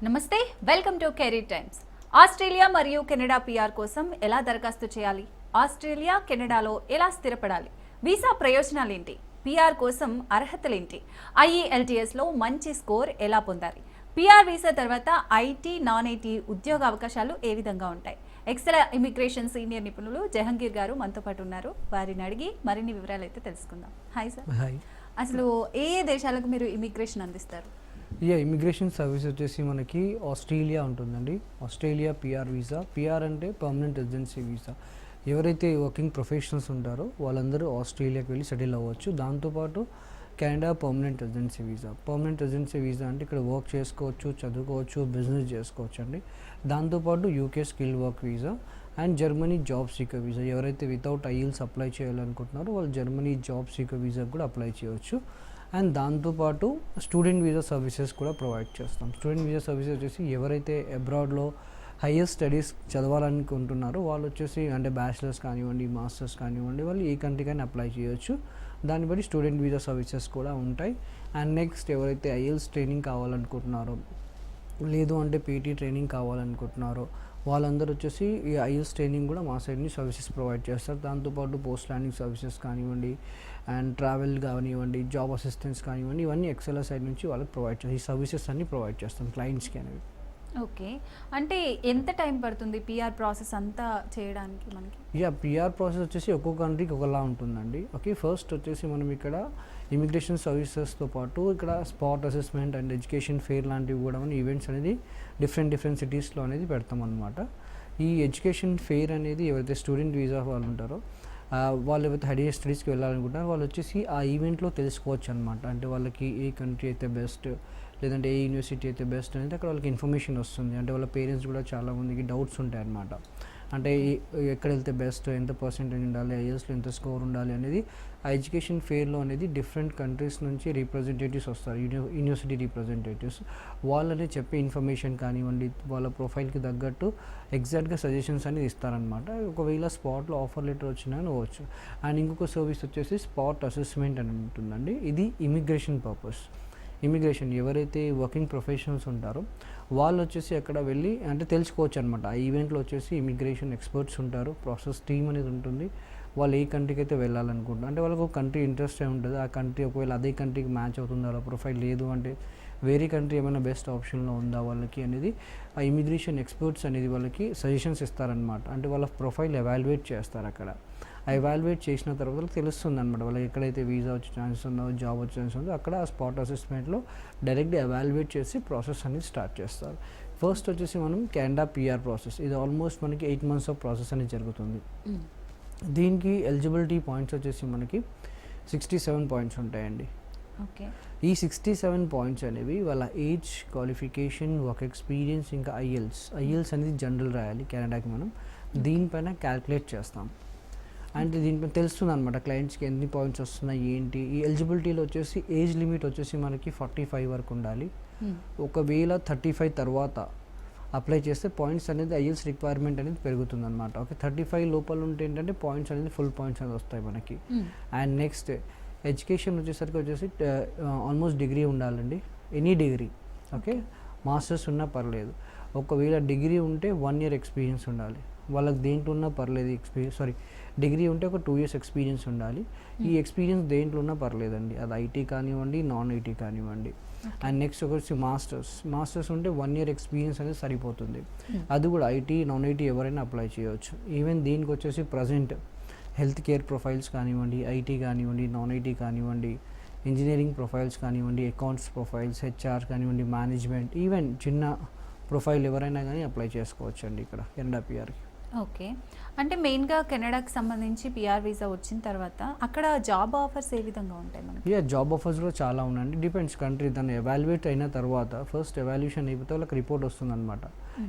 నమస్తే, welcome to career times. Australia మరియు Canada PR కోసం ఎలా దరఖాస్తు చేయాలి? ఆస్ట్రేలియా, కెనడాలో ఎలా స్థిరపడాలి? వీసా ప్రయోజనాలేంటి? పిఆర్ కోసం అర్హతలేంటి? ఐఈఎల్టీఎస్లో మంచి స్కోర్ ఎలా పొందాలి? పిఆర్ వీసా తర్వాత ఐటీ, నాన్ ఐటీ ఉద్యోగ అవకాశాలు ఏ విధంగా ఉంటాయి? ఎక్సెల్ ఇమిగ్రేషన్ సీనియర్ నిపుణులు జహంగీర్ గారు మనతో పాటు ఉన్నారు. వారిని అడిగి మరిన్ని వివరాలు అయితే తెలుసుకుందాం. Hi sir. హాయ్. అసలు ఏ దేశాలకు మీరు ఇమిగ్రేషన్ అందిస్తారు? ఇమిగ్రేషన్ సర్వీస్ వచ్చేసి మనకి ఆస్ట్రేలియా ఉంటుందండి. Australia PR visa. పిఆర్ అంటే పర్మనెంట్ రెసిడెన్సీ వీసా. ఎవరైతే వర్కింగ్ ప్రొఫెషనల్స్ ఉంటారో వాళ్ళందరూ ఆస్ట్రేలియాకి వెళ్ళి సెటిల్ అవ్వచ్చు. దాంతోపాటు Canada permanent residency visa. Permanent residency visa అంటే ఇక్కడ వర్క్ చేసుకోవచ్చు, చదువుకోవచ్చు, బిజినెస్ చేసుకోవచ్చు అండి. దాంతోపాటు UK skill work visa and Germany job seeker visa. ఎవరైతే వితౌట్ ఐఎల్స్ అప్లై చేయాలనుకుంటున్నారో వాళ్ళు జర్మనీ జాబ్ సీకర్ వీసా కూడా అప్లై చేయవచ్చు. అండ్ దాంతోపాటు స్టూడెంట్ వీసా సర్వీసెస్ కూడా ప్రొవైడ్ చేస్తాం. స్టూడెంట్ వీసా సర్వీసెస్ వచ్చేసి ఎవరైతే అబ్రాడ్లో హయ్యర్ స్టడీస్ చదవాలనుకుంటున్నారో వాళ్ళు వచ్చేసి అంటే బ్యాచిలర్స్ కానివ్వండి, మాస్టర్స్ కానివ్వండి, వాళ్ళు ఏ కంట్రీకైనా అప్లై చేయొచ్చు. దాన్ని బట్టి స్టూడెంట్ వీసా సర్వీసెస్ కూడా ఉంటాయి. అండ్ నెక్స్ట్ ఎవరైతే ఐఎల్స్ ట్రైనింగ్ కావాలనుకుంటున్నారో లేదు అంటే పీటీ ట్రైనింగ్ కావాలనుకుంటున్నారో వాళ్ళందరూ వచ్చేసి ఈ ఐఎల్స్ ట్రైనింగ్ కూడా మా సైడ్ నుంచి సర్వీసెస్ ప్రొవైడ్ చేస్తారు. దాంతోపాటు పోస్ట్ ల్యాండింగ్ సర్వీసెస్ కానివ్వండి, అండ్ ట్రావెల్ కానివ్వండి, జాబ్ అసిస్టెన్స్ కానివ్వండి, ఇవన్నీ ఎక్సెల్ సైడ్ నుంచి వాళ్ళకి ప్రొవైడ్ చేస్తాం. ఈ సర్వీసెస్ అన్నీ ప్రొవైడ్ చేస్తాం క్లయింట్స్కి అనేవి. ఓకే, అంటే ఎంత టైం పడుతుంది పిఆర్ ప్రాసెస్ అంతా చేయడానికి మనకి? పిఆర్ ప్రాసెస్ వచ్చేసి ఒక్కొక్క కంట్రీకి ఒకలా ఉంటుందండి. ఓకే, ఫస్ట్ వచ్చేసి మనం ఇక్కడ ఇమిగ్రేషన్ సర్వీసెస్తో పాటు ఇక్కడ spot assessment and education fair లాంటివి కూడా మనం ఈవెంట్స్ అనేది డిఫరెంట్ సిటీస్లో అనేది పెడతాం అనమాట. ఈ ఎడ్యుకేషన్ ఫెయిర్ అనేది ఎవరైతే స్టూడెంట్ వీసా వాళ్ళు ఉంటారో వాళ్ళు ఎవరైతే హైయర్ స్టడీస్కి వెళ్ళాలనుకుంటారో వాళ్ళు వచ్చేసి ఆ ఈవెంట్లో తెలుసుకోవచ్చు అనమాట. అంటే వాళ్ళకి ఏ కంట్రీ అయితే బెస్ట్, లేదంటే ఏ యూనివర్సిటీ అయితే బెస్ట్ అనేది అక్కడ వాళ్ళకి ఇన్ఫర్మేషన్ వస్తుంది. అంటే వాళ్ళ పేరెంట్స్ కూడా చాలామందికి డౌట్స్ ఉంటాయి అన్నమాట. అంటే ఎక్కడ వెళ్తే బెస్ట్, ఎంత పర్సెంటేజ్ ఉండాలి, ఐఎల్స్లో ఎంత స్కోర్ ఉండాలి అనేది ఆ ఎడ్యుకేషన్ ఫెయిర్లో అనేది డిఫరెంట్ కంట్రీస్ నుంచి రిప్రజెంటేటివ్స్ వస్తారు, యూనివర్సిటీ రిప్రజెంటేటివ్స్. వాళ్ళని చెప్పే ఇన్ఫర్మేషన్ కానివ్వండి, వాళ్ళ ప్రొఫైల్కి తగ్గట్టు ఎగ్జాక్ట్గా సజెషన్స్ అనేది ఇస్తారనమాట. ఒకవేళ స్పాట్లో ఆఫర్ లెటర్ వచ్చినా అవ్వచ్చు. అండ్ ఇంకొక సర్వీస్ వచ్చేసి స్పాట్ అసెస్మెంట్ అని ఉంటుందండి. ఇది ఇమిగ్రేషన్ పర్పస్. ఇమిగ్రేషన్ ఎవరైతే వర్కింగ్ ప్రొఫెషనల్స్ ఉంటారో వాళ్ళు వచ్చేసి అక్కడ వెళ్ళి అంటే తెలుసుకోవచ్చు అనమాట. ఆ ఈవెంట్లో వచ్చేసి ఇమిగ్రేషన్ ఎక్స్పర్ట్స్ ఉంటారు, ప్రాసెస్ టీమ్ అనేది ఉంటుంది. వాళ్ళు ఏ కంట్రీకి అయితే వెళ్ళాలనుకుంటారు అంటే వాళ్ళకు ఒక కంట్రీ ఇంట్రెస్ట్ ఉంటుంది. ఆ కంట్రీ ఒకవేళ అదే కంట్రీకి మ్యాచ్ అవుతుందా వాళ్ళ ప్రొఫైల్, లేదు అంటే వేరే కంట్రీ ఏమైనా బెస్ట్ ఆప్షన్లో ఉందా వాళ్ళకి అనేది ఆ ఇమిగ్రేషన్ ఎక్స్పర్ట్స్ అనేది వాళ్ళకి సజెషన్స్ ఇస్తారనమాట. అంటే వాళ్ళ ప్రొఫైల్ ఎవాల్యుయేట్ చేస్తారు అక్కడ. ఆ ఎవాల్యుయేట్ చేసిన తర్వాత వాళ్ళకి తెలుస్తుంది అనమాట వాళ్ళకి ఎక్కడైతే వీసా వచ్చే ఛాన్సెస్ ఉందో, జాబ్ వచ్చే ఛాన్సెస్ ఉందో అక్కడ ఆ స్పాట్ అసెస్మెంట్లో డైరెక్ట్గా ఎవాల్యుయేట్ చేసి ప్రాసెస్ అనేది స్టార్ట్ చేస్తారు. ఫస్ట్ వచ్చేసి మనం కెనడా పిఆర్ ప్రాసెస్. ఇది ఆల్మోస్ట్ మనకి 8 months ఆఫ్ ప్రాసెస్ అనేది జరుగుతుంది. దీనికి ఎలిజిబిలిటీ పాయింట్స్ వచ్చేసి మనకి 67 పాయింట్స్ ఉంటాయండి. ఓకే, ఈ 67 పాయింట్స్ అనేవి వాళ్ళ ఏజ్, క్వాలిఫికేషన్, వర్క్ ఎక్స్పీరియన్స్, ఇంకా ఐఎల్స్ అనేది జనరల్ రాయాలి కెనడాకి మనం. దీనిపైన క్యాల్కులేట్ చేస్తాం. అంటే దీనిపైన తెలుస్తుంది అనమాట క్లయింట్స్కి ఎన్ని పాయింట్స్ వస్తున్నాయి ఏంటి. ఈ ఎలిజిబిలిటీలో వచ్చేసి ఏజ్ లిమిట్ వచ్చేసి మనకి 45 వరకు ఉండాలి. ఒకవేళ 35 తర్వాత అప్లై చేస్తే పాయింట్స్ అనేది ఐఎల్స్ రిక్వైర్మెంట్ అనేది పెరుగుతుంది అనమాట. ఓకే, 35 లోపల ఉంటే ఏంటంటే పాయింట్స్ అనేది ఫుల్ పాయింట్స్ అనేది వస్తాయి మనకి. అండ్ నెక్స్ట్ ఎడ్యుకేషన్ వచ్చేసి ఆల్మోస్ట్ డిగ్రీ ఉండాలండి, ఎనీ డిగ్రీ. ఓకే, మాస్టర్స్ ఉన్నా పర్లేదు. ఒకవేళ డిగ్రీ ఉంటే 1 year ఎక్స్పీరియన్స్ ఉండాలి. వాళ్ళకి దేంట్లో ఉన్నా పర్లేదు, డిగ్రీ ఉంటే ఒక 2 years ఎక్స్పీరియన్స్ ఉండాలి. ఈ ఎక్స్పీరియన్స్ దేంట్లో ఉన్నా పర్లేదండి, అది ఐటీ కానివ్వండి, నాన్ ఐటీ కానివ్వండి. అండ్ నెక్స్ట్ వచ్చి మాస్టర్స్ ఉంటే 1 year ఎక్స్పీరియన్స్ అనేది సరిపోతుంది. అది కూడా ఐటీ, నాన్ ఐటీ ఎవరైనా అప్లై చేయవచ్చు. ఈవెన్ దీనికి వచ్చేసి ప్రజెంట్ హెల్త్ కేర్ ప్రొఫైల్స్ కానివ్వండి, ఐటీ కానివ్వండి, నాన్ ఐటీ కానివ్వండి, ఇంజనీరింగ్ ప్రొఫైల్స్ కానివ్వండి, అకౌంట్స్ ప్రొఫైల్స్, హెచ్ఆర్ కానివ్వండి, మేనేజ్మెంట్, ఈవెన్ చిన్న ప్రొఫైల్ ఎవరైనా కానీ అప్లై చేసుకోవచ్చు అండి ఇక్కడ కెనడా పిఆర్కి. ఓకే, అంటే మెయిన్గా కెనడాకి సంబంధించి పిఆర్ వీసా వచ్చిన తర్వాత అక్కడ జాబ్ ఆఫర్స్ ఏ విధంగా ఉంటాయి మనకి? జాబ్ ఆఫర్స్ కూడా చాలా ఉన్నాయండి. Depends country. దాన్ని ఎవాల్యుయేట్ అయిన తర్వాత ఫస్ట్ ఎవాల్యుయేషన్ అయిపోతే వాళ్ళకి రిపోర్ట్ వస్తుంది అనమాట.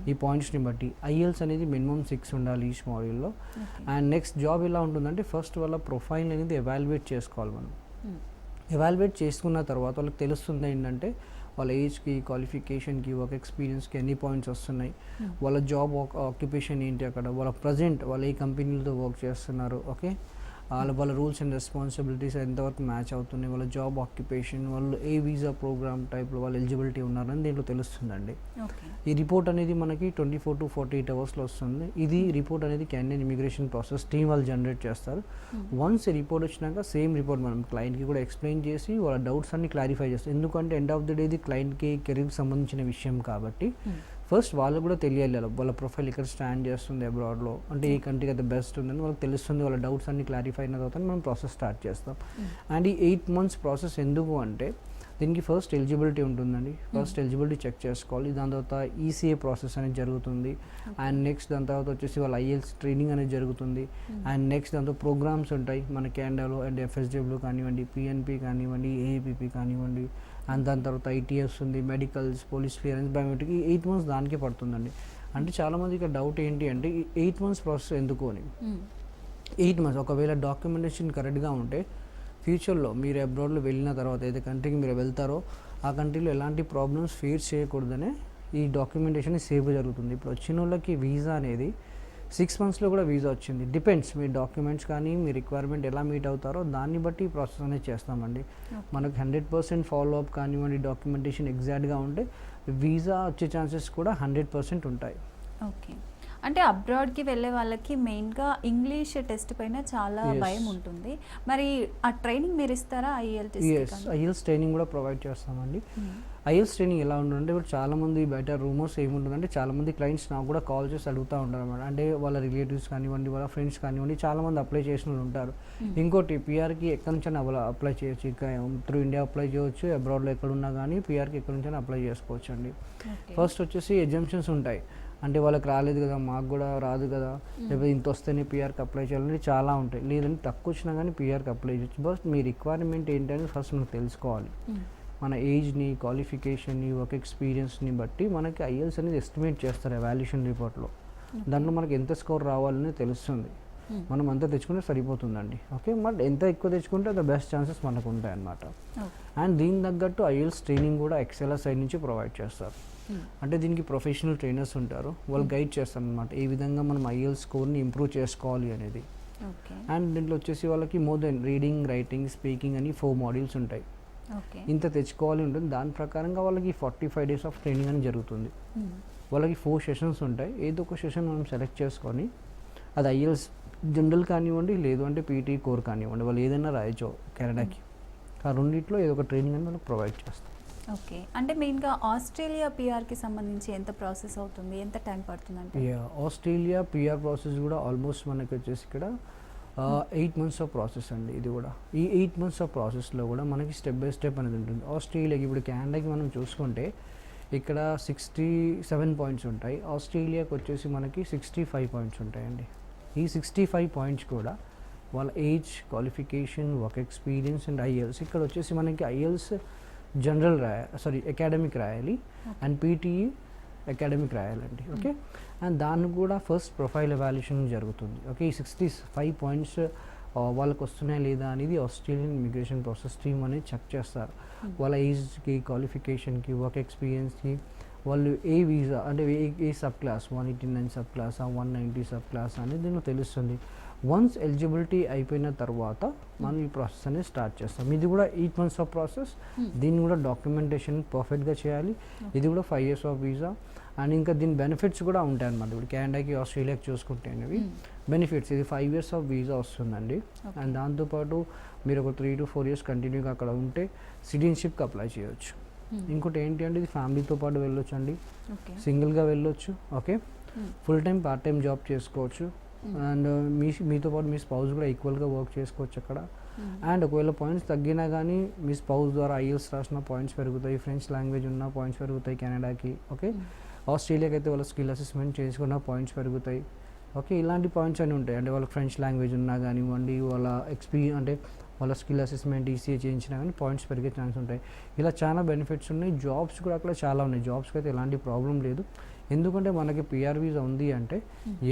ఈ పాయింట్స్ని బట్టి ఐఎల్స్ అనేది మినిమం 6 ఉండాలి ఈచ్ మాడ్యూల్లో. అండ్ నెక్స్ట్ జాబ్ ఎలా ఉంటుందంటే ఫస్ట్ వాళ్ళ ప్రొఫైల్ అనేది ఎవాల్యుయేట్ చేసుకోవాలి మనం. ఎవాల్యుయేట్ చేసుకున్న తర్వాత వాళ్ళకి తెలుస్తుంది ఏంటంటే వాళ్ళ ఏజ్కి, క్వాలిఫికేషన్కి, వర్క్ ఎక్స్పీరియన్స్కి ఎన్ని పాయింట్స్ వస్తున్నాయి, వాళ్ళ జాబ్ ఆక్యుపేషన్ ఏంటి, అక్కడ వాళ్ళ ప్రజెంట్ వాళ్ళు ఏ కంపెనీలతో వర్క్ చేస్తున్నారు. ఓకే, వాళ్ళ రూల్స్ అండ్ రెస్పాన్సిబిలిటీస్ ఎంతవరకు మ్యాచ్ అవుతున్నాయి, వాళ్ళ జాబ్ ఆక్యుపేషన్, వాళ్ళు ఏ వీసా ప్రోగ్రామ్ టైప్లో వాళ్ళు ఎలిజిబిలిటీ ఉన్నారని దీంట్లో తెలుస్తుందండి. ఈ రిపోర్ట్ అనేది మనకి 24 to 48 అవర్స్లో వస్తుంది. ఇది రిపోర్ట్ అనేది కెనడియన్ ఇమిగ్రేషన్ ప్రాసెస్ టీమ్ వాళ్ళు జనరేట్ చేస్తారు. వన్స్ ఈ రిపోర్ట్ వచ్చినాక సేమ్ రిపోర్ట్ మనం క్లయింట్కి కూడా ఎక్స్ప్లెయిన్ చేసి వాళ్ళ డౌట్స్ అన్ని క్లారిఫై చేస్తాం. ఎందుకంటే ఎండ్ ఆఫ్ ది డే ఇది క్లయింట్కి కెరీర్కి సంబంధించిన విషయం కాబట్టి ఫస్ట్ వాళ్ళు కూడా తెలియాలి వాళ్ళ ప్రొఫైల్ ఇక్కడ స్టాండ్ చేస్తుంది అబ్రాడ్లో, అంటే ఈ కంట్రీకి అయితే బెస్ట్ ఉందని వాళ్ళకి తెలుస్తుంది. వాళ్ళ డౌట్స్ అన్ని క్లారిఫై అయిన తర్వాత మనం ప్రాసెస్ స్టార్ట్ చేస్తాం. అండ్ ఈ 8 months ప్రాసెస్ ఎందుకు అంటే దీనికి ఫస్ట్ ఎలిజిబిలిటీ ఉంటుందండి. ఫస్ట్ ఎలిజిబిలిటీ చెక్ చేసుకోవాలి. దాని తర్వాత ఈసీఏ ప్రాసెస్ అనేది జరుగుతుంది. అండ్ నెక్స్ట్ దాని తర్వాత వచ్చేసి వాళ్ళ ఐఎల్స్ ట్రైనింగ్ అనేది జరుగుతుంది. అండ్ నెక్స్ట్ దాంతో ప్రోగ్రామ్స్ ఉంటాయి మన కెనడాలో, అండ్ ఎఫ్ఎస్డబ్ల్యూ కానివ్వండి, పిఎన్పి కానివ్వండి, ఏఐపిపి కానివ్వండి, అండ్ దాని తర్వాత ఐటీఎస్ ఉంది, మెడికల్స్, పోలీస్ క్లియరెన్స్, బయోమెట్రిక్. ఈ 8 months దానికే పడుతుందండి. అంటే చాలామంది ఇక్కడ డౌట్ ఏంటి అంటే ఈ 8 months ప్రాసెస్ ఎందుకు అని. 8 months ఒకవేళ డాక్యుమెంటేషన్ కరెక్ట్గా ఉంటే ఫ్యూచర్లో మీరు అబ్రాడ్లో వెళ్ళిన తర్వాత ఏదైతే కంట్రీకి మీరు వెళ్తారో ఆ కంట్రీలో ఎలాంటి ప్రాబ్లమ్స్ ఫేస్ చేయకూడదనే ఈ డాక్యుమెంటేషన్ సేఫ్గా జరుగుతుంది. ఇప్పుడు వచ్చిన వాళ్ళకి వీసా అనేది 6 monthsలో కూడా వీసా వచ్చింది. డిపెండ్స్ మీ డాక్యుమెంట్స్ కానీ మీ రిక్వైర్మెంట్ ఎలా మీట్ అవుతారో దాన్ని బట్టి ఈ ప్రాసెస్ అనేది చేస్తామండి. మనకు 100% ఫాలో అప్ కానివ్వండి, డాక్యుమెంటేషన్ ఎగ్జాక్ట్గా ఉంటే వీసా వచ్చే ఛాన్సెస్ కూడా 100% ఉంటాయి. ఓకే, అంటే అబ్రాడ్కి వెళ్ళే వాళ్ళకి మెయిన్గా ఇంగ్లీష్ టెస్ట్ పైన చాలా భయం ఉంటుంది. మరి ఆ ట్రైనింగ్ మీరు ఇస్తారా? ఐఎల్స్ ట్రైనింగ్ కూడా ప్రొవైడ్ చేస్తామండి. ఐఎల్స్ ట్రైనింగ్ ఎలా ఉంటుందంటే ఇప్పుడు చాలామంది బయట రూమర్స్ ఏముంటుందంటే చాలామంది క్లయింట్స్ నాకు కూడా కాల్ చేసి అడుగుతూ ఉంటారు అన్నమాట. అంటే వాళ్ళ రిలేటివ్స్ కానివ్వండి, వాళ్ళ ఫ్రెండ్స్ కానివ్వండి, చాలామంది అప్లై చేసిన వాళ్ళు ఉంటారు. ఇంకోటి పిఆర్కి ఎక్కడి నుంచైనా అప్లై చేయొచ్చు. ఇక త్రూ ఇండియా అప్లై చేయొచ్చు, అబ్రాడ్లో ఎక్కడున్నా కానీ పిఆర్కి ఎక్కడి నుంచైనా అప్లై చేసుకోవచ్చు అండి. ఫస్ట్ వచ్చేసి ఎగ్జామ్షన్స్ ఉంటాయి. అంటే వాళ్ళకి రాలేదు కదా, మాకు కూడా రాదు కదా, లేకపోతే ఇంత వస్తేనే పిఆర్కి అప్లై చేయాలని చాలా ఉంటాయి. లేదంటే తక్కువ వచ్చినా కానీ పిఆర్కి అప్లై చేయొచ్చు. బట్ మీ రిక్వైర్మెంట్ ఏంటనేది ఫస్ట్ మనకు తెలుసుకోవాలి. మన ఏజ్ని, క్వాలిఫికేషన్ని, వర్క్ ఎక్స్పీరియన్స్ని బట్టి మనకి ఐఎల్స్ అనేది ఎస్టిమేట్ చేస్తారు ఎవాల్యుయేషన్ రిపోర్ట్లో. దాంట్లో మనకి ఎంత స్కోర్ రావాలని తెలుస్తుంది. మనం అంతా తెచ్చుకుంటే సరిపోతుందండి. ఓకే, బట్ ఎంత ఎక్కువ తెచ్చుకుంటే ద బెస్ట్ ఛాన్సెస్ మనకు ఉంటాయి అన్నమాట. అండ్ దీనికి తగ్గట్టు ఐఎల్స్ ట్రైనింగ్ కూడా ఎక్సెల్ సైడ్ నుంచి ప్రొవైడ్ చేస్తారు. అంటే దీనికి ప్రొఫెషనల్ ట్రైనర్స్ ఉంటారు, వాళ్ళు గైడ్ చేస్తారు అనమాట ఏ విధంగా మనం ఐఎల్స్ స్కోర్ని ఇంప్రూవ్ చేసుకోవాలి అనేది. అండ్ దీంట్లో వచ్చేసి వాళ్ళకి more than reading, writing, speaking అని 4 modules ఉంటాయి. ఇంత తెచ్చుకోవాలి ఉంటుంది. దాని ప్రకారంగా వాళ్ళకి 45 days ఆఫ్ ట్రైనింగ్ అని జరుగుతుంది. వాళ్ళకి 4 sessions ఉంటాయి. ఏదో ఒక సెషన్ మనం సెలెక్ట్ చేసుకొని అది ఐఎల్స్ జనరల్ కానివ్వండి, లేదు అంటే పీటీ కోర్ కానివ్వండి, వాళ్ళు ఏదైనా రాయొచ్చు కెనడాకి. ఆ రెండిట్లో ఏదో ఒక ట్రైనింగ్ అని మనకు ప్రొవైడ్ చేస్తాం. ఓకే, అంటే మెయిన్గా ఆస్ట్రేలియా పిఆర్కి సంబంధించి ఎంత ప్రాసెస్ అవుతుంది, ఎంత టైం పడుతుంది అంటే? ఆస్ట్రేలియా పిఆర్ ప్రాసెస్ కూడా ఆల్మోస్ట్ మనకి వచ్చేసి ఇక్కడ 8 months ఆఫ్ ప్రాసెస్ అండి. ఇది కూడా ఈ 8 months ఆఫ్ ప్రాసెస్లో కూడా మనకి స్టెప్ బై స్టెప్ అనేది ఉంటుంది. ఆస్ట్రేలియాకి ఇప్పుడు కెనడాకి మనం చూసుకుంటే ఇక్కడ 67 points ఉంటాయి. ఆస్ట్రేలియాకి వచ్చేసి మనకి 65 points ఉంటాయండి. ఈ 65 points కూడా వాళ్ళ age, qualification, work experience and IELTS. ఇక్కడ వచ్చేసి మనకి ఐఎల్స్ జనరల్ అకాడమిక్ రాయాలి అండ్ పీటీఈ అకాడమిక్ రాయాలండి. ఓకే, అండ్ దాన్ని కూడా ఫస్ట్ ప్రొఫైల్ ఎవాల్యుయేషన్ జరుగుతుంది. ఓకే, ఈ 65 points వాళ్ళకి వస్తున్నాయా లేదా అనేది ఆస్ట్రేలియన్ ఇమిగ్రేషన్ ప్రాసెస్ టీమ్ అనేది చెక్ చేస్తారు. వాళ్ళ ఏజ్కి, క్వాలిఫికేషన్కి, వర్క్ ఎక్స్పీరియన్స్కి, వాళ్ళు ఏ వీసా అంటే ఏ subclass, 189 subclass, 190 subclass అనేది దీనిలో తెలుస్తుంది. వన్స్ ఎలిజిబిలిటీ అయిపోయిన తర్వాత మనం ఈ ప్రాసెస్ అనేది స్టార్ట్ చేస్తాం. ఇది కూడా 8 months ఆఫ్ ప్రాసెస్. దీన్ని కూడా డాక్యుమెంటేషన్ పర్ఫెక్ట్గా చేయాలి. ఇది కూడా 5 years ఆఫ్ వీసా. అండ్ ఇంకా దీని బెనిఫిట్స్ కూడా ఉంటాయి అన్నమాట. ఇప్పుడు కెనడాకి, ఆస్ట్రేలియాకి చూసుకుంటే అనేవి బెనిఫిట్స్. ఇది 5 years ఆఫ్ వీసా వస్తుందండి. అండ్ దాంతోపాటు మీరు ఒక 3 to 4 years కంటిన్యూగా అక్కడ ఉంటే సిటిజన్షిప్కి అప్లై చేయొచ్చు. ఇంకోటి ఏంటి అంటే ఇది ఫ్యామిలీతో పాటు వెళ్ళొచ్చు అండి, సింగిల్గా వెళ్ళొచ్చు. Okay, full time, part time job చేసుకోవచ్చు. అండ్ మీతో పాటు మీ స్పౌస్ కూడా ఈక్వల్గా వర్క్ చేసుకోవచ్చు అక్కడ. అండ్ ఒకవేళ పాయింట్స్ తగ్గినా కానీ మీ స్పౌస్ ద్వారా ఐఎల్స్ రాసిన పాయింట్స్ పెరుగుతాయి, ఫ్రెంచ్ లాంగ్వేజ్ ఉన్న పాయింట్స్ పెరుగుతాయి కెనడాకి. ఓకే, ఆస్ట్రేలియాకి అయితే వాళ్ళ స్కిల్ అసెస్మెంట్ చేసుకున్న పాయింట్స్ పెరుగుతాయి. ఓకే, ఇలాంటి పాయింట్స్ అన్నీ ఉంటాయి. అంటే వాళ్ళకి ఫ్రెంచ్ లాంగ్వేజ్ ఉన్నా కానివ్వండి, వాళ్ళ అంటే వాళ్ళ స్కిల్ అసెస్మెంట్ ఈసీఏ చేయించినా కానీ పాయింట్స్ పెరిగే ఛాన్స్ ఉంటాయి. ఇలా చాలా బెనిఫిట్స్ ఉన్నాయి. జాబ్స్ కూడా అక్కడ చాలా ఉన్నాయి. జాబ్స్కి అయితే ఎలాంటి ప్రాబ్లం లేదు. ఎందుకంటే మనకి పిఆర్ వీసా ఉంది అంటే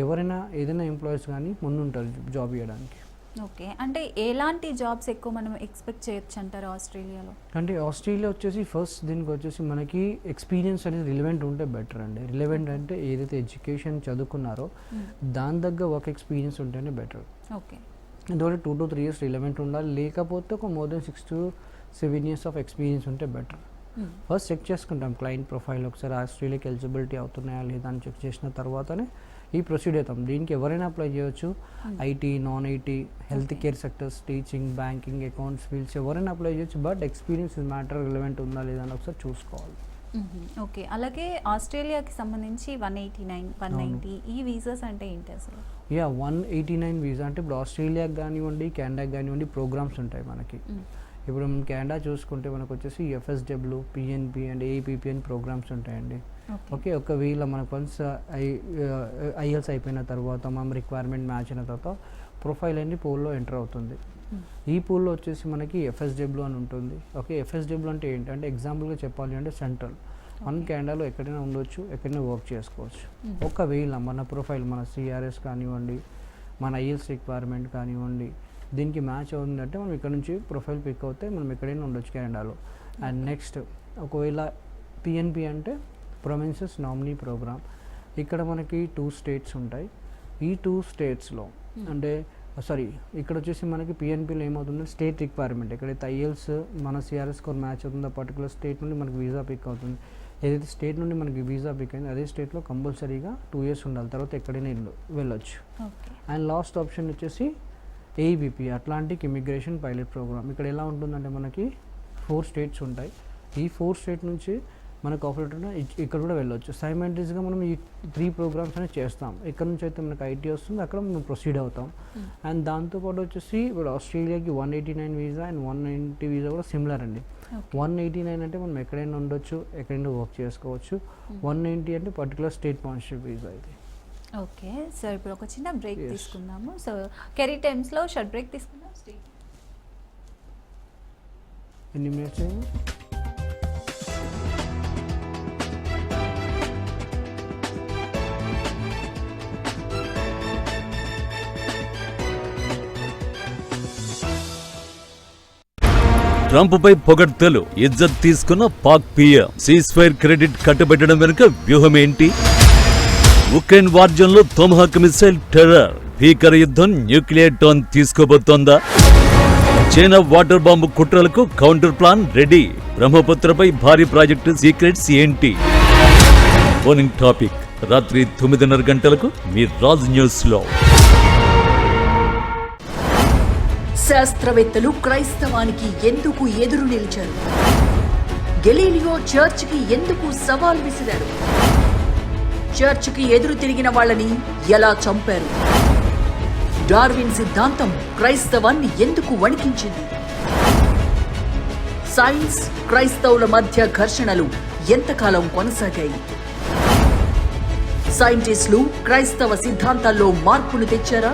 ఎవరైనా ఏదైనా ఎంప్లాయీస్ కానీ ముందుంటారు జాబ్ ఇవ్వడానికి. ఓకే, అంటే ఎలాంటి జాబ్స్ ఎక్కువ మనం ఎక్స్పెక్ట్ చేయొచ్చు అంటారు ఆస్ట్రేలియాలో? అంటే ఆస్ట్రేలియా వచ్చేసి ఫస్ట్ దీనికి వచ్చేసి మనకి ఎక్స్పీరియన్స్ అనేది రిలవెంట్ ఉంటే బెటర్ అండి. రిలవెంట్ అంటే ఏదైతే ఎడ్యుకేషన్ చదువుకున్నారో దాని దగ్గర వర్క్ ఎక్స్పీరియన్స్ ఉంటేనే బెటర్. ఓకే, ఎందుకంటే 2 to 3 years రిలవెంట్ ఉండాలి, లేకపోతే ఒక more than 6 to 7 years of experience ఉంటే బెటర్. ఫస్ట్ చెక్ చేసుకుంటాం క్లయింట్ ప్రొఫైల్, ఒకసారి ఆస్ట్రేలియాకి ఎలిజిబిలిటీ అవుతున్నాయా లేదా అని చెక్ చేసిన తర్వాతనే ఈ ప్రొసీడ్ అవుతాం. దీనికి ఎవరైనా అప్లై చేయొచ్చు, IT, non IT, health care sectors, teaching, banking, accounts fields ఎవరైనా అప్లై చేయొచ్చు. బట్ ఎక్స్పీరియన్స్ మ్యాటర్, రిలవెంట్ ఉందా లేదా అని ఒకసారి చూసుకోవాలి. ఓకే, అలాగే ఆస్ట్రేలియాకి సంబంధించి 189, 190 ఈ వీసాస్ అంటే ఏంటి అసలు? 189 వీసా అంటే ఇప్పుడు ఆస్ట్రేలియాకి కానివ్వండి, కెనడాకి కానివ్వండి ప్రోగ్రామ్స్ ఉంటాయి మనకి. ఇప్పుడు మనం కెనడా చూసుకుంటే మనకు వచ్చేసి ఎఫ్ఎస్డబ్ల్యూ, పిఎన్పి అండ్ ఏపీపీ అని ప్రోగ్రామ్స్ ఉంటాయండి. ఓకే, ఒకవేళ మనకు వన్స్ ఐఎల్స్ అయిపోయిన తర్వాత మనం రిక్వైర్మెంట్ మ్యాచ్ అయిన తర్వాత ప్రొఫైల్ అనేది పూల్లో ఎంటర్ అవుతుంది. ఈ పూల్లో వచ్చేసి మనకి ఎఫ్ఎస్డబ్ల్యూ అని ఉంటుంది. ఓకే, ఎఫ్ఎస్డబ్ల్యూ అంటే ఏంటంటే ఎగ్జాంపుల్గా చెప్పాలి అంటే సెంట్రల్, మనం కెనడాలో ఎక్కడైనా ఉండొచ్చు, ఎక్కడైనా వర్క్ చేసుకోవచ్చు. ఒకవేళ మన ప్రొఫైల్, మన సిఆర్ఎస్ కానివ్వండి, మన ఐఎల్స్ రిక్వైర్మెంట్ కానివ్వండి, దీనికి మ్యాచ్ అవుతుందంటే మనం ఇక్కడ నుంచి ప్రొఫైల్ పిక్ అవుతే మనం ఎక్కడైనా ఉండొచ్చు కెనడాలో. అండ్ నెక్స్ట్ ఒకవేళ పిఎన్పి అంటే ప్రొవిన్సెస్ నామినీ ప్రోగ్రామ్, ఇక్కడ మనకి 2 states ఉంటాయి. ఈ 2 statesలో అంటే ఇక్కడ వచ్చేసి మనకి పిఎన్పిలో ఏమవుతుందంటే స్టేట్ రిక్వైర్మెంట్, ఎక్కడైతే ఐఎల్స్ మన సిఆర్ఎస్ స్కోర్ మ్యాచ్ అవుతుందో పర్టికులర్ స్టేట్ నుండి మనకి వీసా పిక్ అవుతుంది. ఏదైతే స్టేట్ నుండి మనకి వీసా పిక్ అయింది అదే స్టేట్లో కంపల్సరీగా 2 years ఉండాలి, తర్వాత ఎక్కడైనా వెళ్ళొచ్చు. అండ్ లాస్ట్ ఆప్షన్ వచ్చేసి ఏఈబిపి, అట్లాంటిక్ ఇమిగ్రేషన్ పైలట్ ప్రోగ్రామ్. ఇక్కడ ఎలా ఉంటుందంటే మనకి 4 states ఉంటాయి. ఈ 4 states నుంచి మనకు ఆఫర్ ఇక్కడ కూడా వెళ్ళొచ్చు. సైమల్టేనియస్గా మనం ఈ 3 programs అనేది చేస్తాం. ఇక్కడ నుంచి అయితే మనకు ఐటీ వస్తుంది, అక్కడ మనం ప్రొసీడ్ అవుతాం. అండ్ దాంతోపాటు వచ్చేసి ఇప్పుడు ఆస్ట్రేలియాకి 189 వీసా అండ్ 190 వీసా కూడా సిమిలర్ అండి. 189 అంటే మనం ఎక్కడైనా ఉండొచ్చు, ఎక్కడైనా వర్క్ చేసుకోవచ్చు. 190 అంటే పర్టికులర్ స్టేట్ స్పాన్సర్షిప్ వీసా ఇది. ఓకే సార్, ఇప్పుడు ఒక చిన్న బ్రేక్ తీసుకుందాము. సో కెరీ టైమ్స్లో షార్ట్ బ్రేక్ తీసుకుందాం. ఎన్ని మినిట్స్ అయింది? ట్రంప్ పై పొగడ్తలు, ఇజ్జత్ తీసుకున్న పాక్ పిఎం. సీజ్ఫైర్ క్రెడిట్ కట్టుబెట్టడం వెనుక వ్యూహం ఏంటి? ఉక్రెయిన్ వార్జన్లో తొమహాక్ మిసైల్ టెర్రర్, భీకర యుద్ధం న్యూక్లియర్ టర్న్ తీసుకోబోతోందా? చైనా వాటర్ బాంబు కుట్రలకు కౌంటర్ ప్లాన్ రెడీ. బ్రహ్మపుత్రపై భారీ ప్రాజెక్టు సీక్రెట్స్ ఏంటి? ఓనింగ్ టాపిక్ రాత్రి 9:30 గంటలకు మీ రాజ్ న్యూస్ లో. శాస్త్రవేత్తలు క్రైస్తవానికి ఎందుకు ఎదురు నిలిచారు? గెలీలియో చర్చ్కి ఎందుకు సవాల్ విసిరారు? చర్చ్కి ఎదురు తిరిగిన వాళ్ళని ఎలా చంపారు? డార్విన్ సిద్ధాంతం క్రైస్తవాన్ని ఎందుకు వణికించింది? సైన్స్, క్రైస్తవుల మధ్య ఘర్షణలు ఎంతకాలం కొనసాగాయి? సైంటిస్టులు క్రైస్తవ సిద్ధాంతాల్లో మార్పులు తెచ్చారా?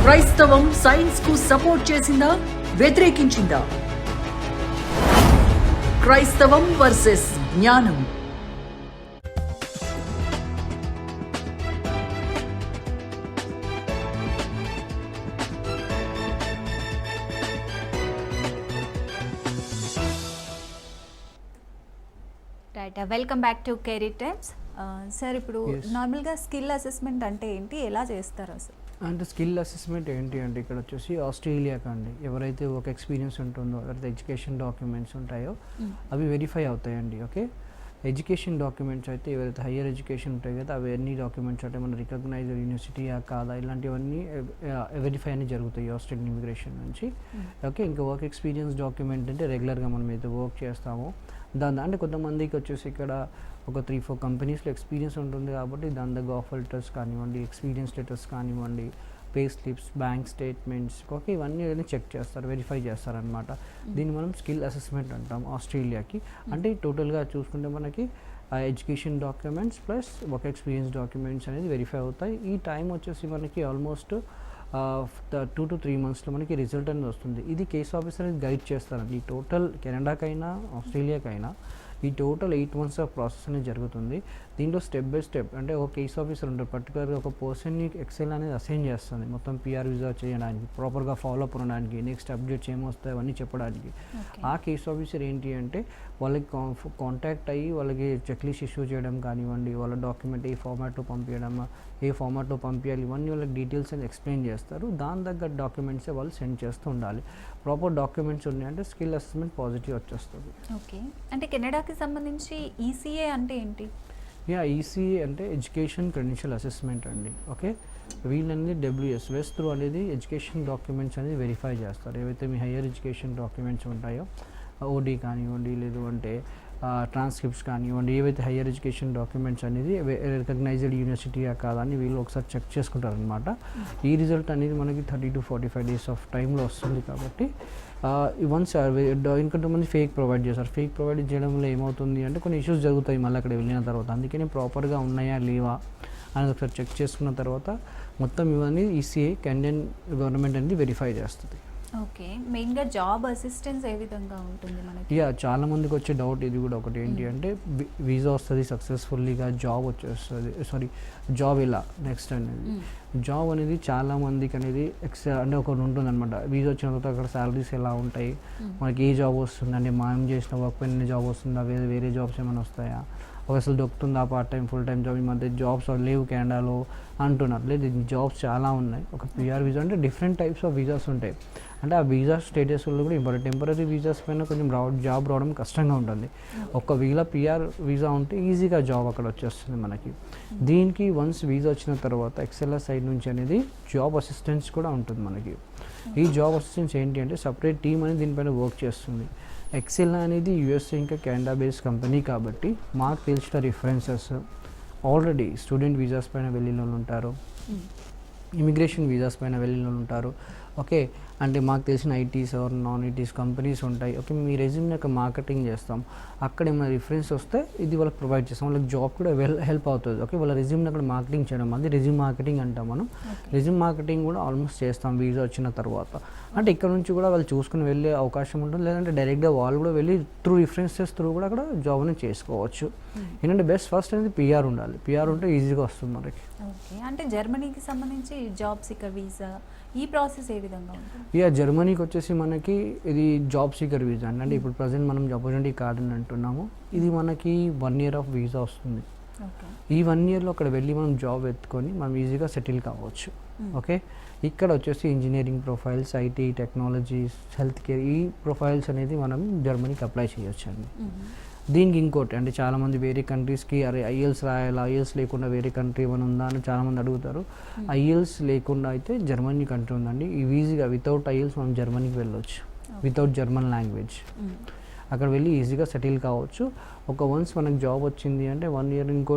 క్రైస్తవం సైన్స్ కు సపోర్ట్ చేసిందా, వ్యతిరేకించిందా? క్రైస్తవం వర్సెస్ జ్ఞానం. Right, welcome back to career times. Sir, ఇప్పుడు నార్మల్గా స్కిల్ అసెస్మెంట్ అంటే ఏంటి, ఎలా చేస్తారు అసలు? అంటే స్కిల్ అసెస్మెంట్ ఏంటి అంటే ఇక్కడ వచ్చేసి ఆస్ట్రేలియాకి అండి, ఎవరైతే ఒక ఎక్స్పీరియన్స్ ఉంటుందో, ఎవరైతే ఎడ్యుకేషన్ డాక్యుమెంట్స్ ఉంటాయో అవి వెరిఫై అవుతాయండి. ఓకే, ఎడ్యుకేషన్ డాక్యుమెంట్స్ అయితే ఎవరైతే హయ్యర్ ఎడ్యుకేషన్ ఉంటాయి కదా, అవి అన్ని డాక్యుమెంట్స్ అంటే మన రికగ్నైజ్డ్ యూనివర్సిటీయా కాదా, ఇలాంటివన్నీ వెరిఫై అని జరుగుతాయి ఆస్ట్రేలియన్ ఇమిగ్రేషన్ నుంచి. ఓకే, ఇంకా వర్క్ ఎక్స్పీరియన్స్ డాక్యుమెంట్ అంటే రెగ్యులర్గా మనం అయితే వర్క్ చేస్తామో అంటే కొంతమందికి వచ్చేసి ఇక్కడ ఒక 3-4 కంపెనీస్లో ఎక్స్పీరియన్స్ ఉంటుంది కాబట్టి దాని దగ్గర ఆఫర్ లెటర్స్ కానివ్వండి, ఎక్స్పీరియన్స్ లెటర్స్ కానివ్వండి, pay slips, bank statements, okay, ఇవన్నీ చెక్ చేస్తారు, వెరిఫై చేస్తారనమాట. దీన్ని మనం స్కిల్ అసెస్మెంట్ అంటాం ఆస్ట్రేలియాకి. అంటే టోటల్గా చూసుకుంటే మనకి education documents plus work experience documents అనేది వెరిఫై అవుతాయి. ఈ టైం వచ్చేసి మనకి ఆల్మోస్ట్ 2 to 3 monthsలో మనకి రిజల్ట్ అనేది వస్తుంది. ఇది కేస్ ఆఫీసర్ అనేది గైడ్ చేస్తారండి. ఈ టోటల్ కెనడాకైనా ఆస్ట్రేలియాకైనా ఈ టోటల్ 8 months ఆఫ్ ప్రాసెస్ అనేది జరుగుతుంది. దీంట్లో స్టెప్ బై స్టెప్ అంటే ఒక కేస్ ఆఫీసర్ ఉంటారు, పర్టికులర్గా ఒక పర్సన్ని ఎక్సెల్ అనేది అసైన్ చేస్తుంది మొత్తం పిఆర్ వీసా చేయడానికి, ప్రాపర్గా ఫాలో అప్ ఉండడానికి, నెక్స్ట్ అప్డేట్స్ ఏమొస్తాయి అవన్నీ చెప్పడానికి. ఆ కేస్ ఆఫీసర్ ఏంటి అంటే వాళ్ళకి కాంటాక్ట్ అయ్యి వాళ్ళకి చెక్ లిస్ట్ ఇష్యూ చేయడం కానివ్వండి, వాళ్ళ డాక్యుమెంట్ ఏ ఫార్మాట్లో పంపించడం, ఏ ఫార్మాట్లో పంపించాలి, ఇవన్నీ వాళ్ళకి డీటెయిల్స్ అని ఎక్స్ప్లెయిన్ చేస్తారు. దాని దగ్గర డాక్యుమెంట్సే వాళ్ళు సెండ్ చేస్తూ ఉండాలి. ప్రాపర్ డాక్యుమెంట్స్ ఉన్నాయంటే స్కిల్ అసెస్మెంట్ పాజిటివ్ వచ్చేస్తుంది. ఓకే, అంటే కెనడాకి సంబంధించి ఈసీఏ అంటే ఏంటి? ఈసీఏ అంటే ఎడ్యుకేషన్ క్రెడెన్షియల్ అసెస్మెంట్ అండి. ఓకే, వీళ్ళని వెస్ త్రూ అనేది ఎడ్యుకేషన్ డాక్యుమెంట్స్ అనేది వెరిఫై చేస్తారు. ఏవైతే మీ హయ్యర్ ఎడ్యుకేషన్ డాక్యుమెంట్స్ ఉంటాయో, ఓడి కానివ్వండి, లేదు అంటే ట్రాన్స్క్రిప్ట్స్ కానివ్వండి, ఏవైతే హయ్యర్ ఎడ్యుకేషన్ డాక్యుమెంట్స్ అనేది రికగ్నైజ్డ్ యూనివర్సిటీయా కాదా అని వీళ్ళు ఒకసారి చెక్ చేసుకుంటారనమాట. ఈ రిజల్ట్ అనేది మనకి 30 to 45 days ఆఫ్ టైంలో వస్తుంది. కాబట్టి వన్స్ ఇంకొంతమంది ఫేక్ ప్రొవైడ్ చేస్తారు. ఫేక్ ప్రొవైడ్ చేయడంలో ఏమవుతుంది అంటే కొన్ని ఇష్యూస్ జరుగుతాయి మళ్ళీ అక్కడ వెళ్ళిన తర్వాత. అందుకని ప్రాపర్గా ఉన్నాయా లేవా అనేది ఒకసారి చెక్ చేసుకున్న తర్వాత మొత్తం ఇవన్నీ ఈసీఏ కెనడియన్ గవర్నమెంట్ అనేది వెరిఫై చేస్తుంది. ఓకే, మెయిన్గా జాబ్ అసిస్టెన్స్ ఏ విధంగా ఉంటుంది మనకి? చాలా మందికి వచ్చే డౌట్ ఇది కూడా ఒకటి ఏంటి అంటే వీసా వస్తుంది సక్సెస్ఫుల్లీగా, జాబ్ వచ్చేస్తుంది, జాబ్ ఇలా నెక్స్ట్ అనేది. జాబ్ అనేది చాలా మందికి అనేది అంటే ఒకటి ఉంటుంది అనమాట. వీసా వచ్చిన తర్వాత అక్కడ శాలరీస్ ఎలా ఉంటాయి, మనకి ఏ జాబ్ వస్తుంది అంటే మనం చేసిన వర్క్ పైన జాబ్ వస్తుందా, వేరే జాబ్స్ ఏమైనా వస్తాయా, అసలు దొరుకుతుందా part time full time job, ఈ మధ్య జాబ్స్ లేవు కెనడాలో అంటున్నారు. లేదు, జాబ్స్ చాలా ఉన్నాయి. ఒక పిఆర్ వీసా అంటే డిఫరెంట్ టైప్స్ ఆఫ్ వీసాస్ ఉంటాయి. అంటే ఆ వీసా స్టేటస్లో కూడా ఇంపార్టెంట్. టెంపరీ వీసాస్ పైన కొంచెం జాబ్ రావడం కష్టంగా ఉంటుంది. ఒక పిఆర్ వీసా ఉంటే ఈజీగా జాబ్ అక్కడ వచ్చేస్తుంది మనకి. దీనికి వన్స్ వీసా వచ్చిన తర్వాత ఎక్స్ఎల్ఆర్ సైడ్ నుంచి అనేది జాబ్ అసిస్టెన్స్ కూడా ఉంటుంది మనకి. ఈ జాబ్ అసిస్టెన్స్ ఏంటి అంటే సపరేట్ టీమ్ అనేది దీనిపైన వర్క్ చేస్తుంది. ఎక్సెల్ అనేది యూఎస్ఏ ఇంకా కెనడా బేస్డ్ కంపెనీ కాబట్టి మాకు తెలిసిన రిఫరెన్సెస్ ఆల్రెడీ స్టూడెంట్ వీసాస్ పైన వెళ్ళిన వాళ్ళు ఉంటారు, ఇమిగ్రేషన్ వీసాస్ పైన వెళ్ళిన వాళ్ళు ఉంటారు. ఓకే, అంటే మాకు తెలిసిన ITs or non ITs companies ఉంటాయి. ఓకే, మీ రెజ్యూమ్ని ఒక మార్కెటింగ్ చేస్తాం, అక్కడ ఏమైనా రిఫరెన్స్ వస్తే ఇది వాళ్ళకి ప్రొవైడ్ చేస్తాం, వాళ్ళకి జాబ్ కూడా హెల్ప్ అవుతుంది. ఓకే, వాళ్ళ రెజ్యూమ్ని అక్కడ మార్కెటింగ్ చేయడం అది రెజ్యూమ్ మార్కెటింగ్ అంటాం మనం. రెజ్యూమ్ మార్కెటింగ్ కూడా ఆల్మోస్ట్ చేస్తాం వీసా వచ్చిన తర్వాత. అంటే ఇక్కడ నుంచి కూడా వాళ్ళు చూసుకుని వెళ్ళే అవకాశం ఉంటుంది, లేదంటే డైరెక్ట్గా వాళ్ళు కూడా వెళ్ళి త్రూ రిఫరెన్సెస్ త్రూ కూడా అక్కడ జాబ్ అనేది చేసుకోవచ్చు. ఏంటంటే బెస్ట్ ఫస్ట్ అనేది పిఆర్ ఉండాలి. పిఆర్ ఉంటే ఈజీగా వస్తుంది మనకి. ఓకే, అంటే జర్మనీకి సంబంధించి జాబ్ సీకర్ వీసా ఈ ప్రాసెస్ ఏ విధంగా ఉంటుంది? జర్మనీకి వచ్చేసి మనకి ఇది జాబ్ సీకర్ వీసా అండి. అంటే ఇప్పుడు ప్రజెంట్ మనం ఆపర్చునిటీ కార్డ్ అని అంటున్నాము. ఇది మనకి 1 year ఆఫ్ వీసా వస్తుంది. ఈ 1 yearలో అక్కడ వెళ్ళి మనం జాబ్ ఎత్తుకొని మనం ఈజీగా సెటిల్ కావచ్చు. ఓకే, ఇక్కడ వచ్చేసి engineering profiles, IT, technologies, health care, ఈ ప్రొఫైల్స్ అనేది మనం జర్మనీకి అప్లై చేయొచ్చు అండి. దీనికి ఇంకోటి అంటే చాలామంది వేరే కంట్రీస్కి అరే ఐఎల్స్ రాయాలా, ఐఎల్స్ లేకుండా వేరే కంట్రీ ఏమైనా ఉందా అని చాలామంది అడుగుతారు. ఐఎల్స్ లేకుండా అయితే జర్మనీ కంట్రీ ఉందండి. ఈజీగా వితౌట్ ఐఎల్స్ మనం జర్మనీకి వెళ్ళొచ్చు, వితౌట్ జర్మన్ లాంగ్వేజ్. అక్కడ వెళ్ళి ఈజీగా సెటిల్ కావచ్చు. వన్స్ మనకు జాబ్ వచ్చింది అంటే 1 year,